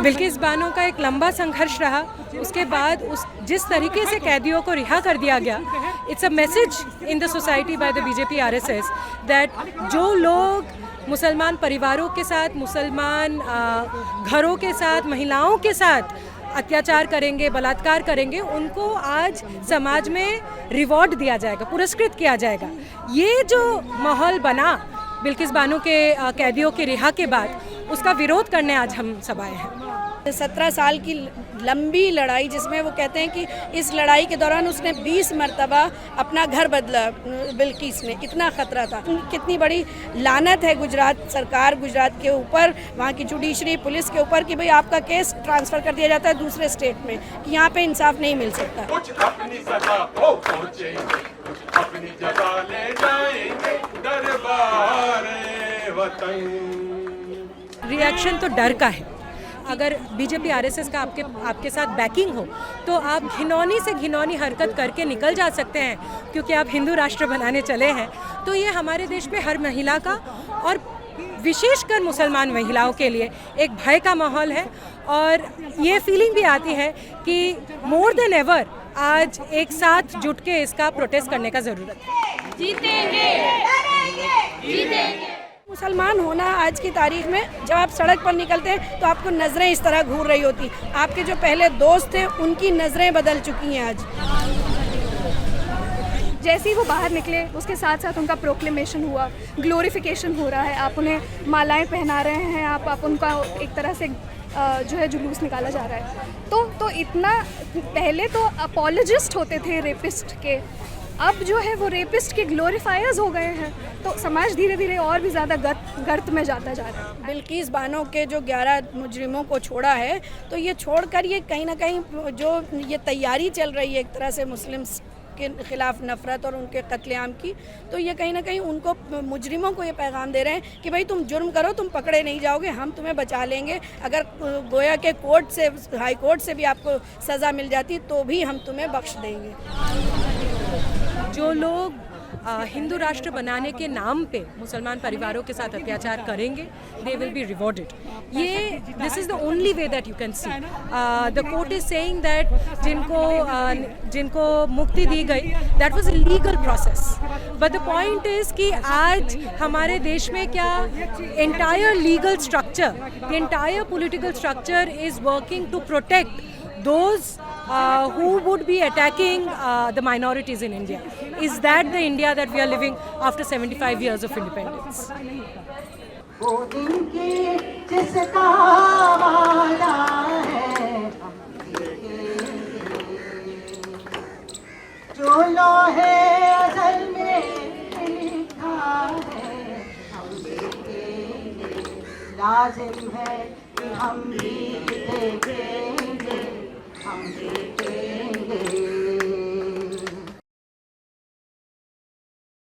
बिल्किस बानो का एक लंबा संघर्ष रहा, उसके बाद जिस तरीके से कैदियों को रिहा कर दिया गया, it's a message in the society by the BJP RSS that जो लोग मुसलमान परिवारों के साथ, मुसलमान घरों के साथ, महिलाओं के साथ अत्याचार करेंगे, बलात्कार करेंगे, उनको आज समाज में रिवॉर्ड दिया जाएगा, पुरस्कृत किया जाएगा। ये जो माहौल बना बिल्किस बानो के कैदियों के रिहा के बाद, उसका विरोध करने आज हम सब आए हैं। 17 साल की लंबी लड़ाई, जिसमें वो कहते हैं कि इस लड़ाई के दौरान उसने 20 मरतबा अपना घर बदला। बिल्किस ने इतना ख़तरा था। कितनी बड़ी लानत है गुजरात सरकार, गुजरात के ऊपर, वहाँ की जुडिशरी, पुलिस के ऊपर कि भाई आपका केस ट्रांसफ़र कर दिया जाता है दूसरे स्टेट में, कि यहाँ पे इंसाफ नहीं मिल सकता। कुछ अपनी सजा को पहुँचेंगे, कुछ अपनी जगह ले जाएंगे, दरबार वतन। रिएक्शन तो डर का है। अगर बीजेपी आरएसएस का आपके साथ बैकिंग हो तो आप घिनौनी से घिनौनी हरकत करके निकल जा सकते हैं, क्योंकि आप हिंदू राष्ट्र बनाने चले हैं। तो ये हमारे देश में हर महिला का और विशेषकर मुसलमान महिलाओं के लिए एक भय का माहौल है, और ये फीलिंग भी आती है कि मोर देन एवर आज एक साथ जुट के इसका प्रोटेस्ट करने का ज़रूरत है। जीतेंगे, जीतेंगे। मुसलमान होना आज की तारीख में, जब आप सड़क पर निकलते हैं तो आपको नज़रें इस तरह घूर रही होती। आपके जो पहले दोस्त थे उनकी नज़रें बदल चुकी हैं आज। जैसे ही वो बाहर निकले, उसके साथ साथ उनका प्रोक्लेमेशन हुआ, ग्लोरिफिकेशन हो रहा है, आप उन्हें मालाएं पहना रहे हैं, आप उनका एक तरह से जो है जुलूस निकाला जा रहा है। तो इतना पहले तो अपोलॉजिस्ट होते थे रेपिस्ट के, अब जो है वो रेपिस्ट के ग्लोरीफायर्स हो गए हैं। तो समाज धीरे धीरे और भी ज़्यादा गर्त में जाता जा रहा है। बिल्किस बानो के जो 11 मुजरिमों को छोड़ा है, तो ये छोड़कर ये कहीं ना कहीं जो ये तैयारी चल रही है एक तरह से मुस्लिम्स के खिलाफ नफरत और उनके कत्लेआम की, तो ये कहीं ना कहीं उनको, मुजरिमों को ये पैगाम दे रहे हैं कि भाई तुम जुर्म करो, तुम पकड़े नहीं जाओगे, हम तुम्हें बचा लेंगे। अगर गोया के कोर्ट से, हाई कोर्ट से भी आपको सज़ा मिल जाती तो भी हम तुम्हें बख्श देंगे। जो लोग हिंदू राष्ट्र बनाने के नाम पे मुसलमान परिवारों के साथ अत्याचार करेंगे, दे विल बी रिवॉर्डेड। ये this is the only way that you can see. The court is saying that जिनको मुक्ति दी गई, that was a legal process, but the point is कि आज हमारे देश में क्या entire legal structure, the entire political structure is working to protect those who would be attacking the minorities in India. Is that the India that we are living after 75 years of independence? वो दिन की जिसका वादा है जो लोहे अज़ल में लिखा है, हम देखेंगे, लाजिम है कि हम भी देखेंगे, हम देखेंगे।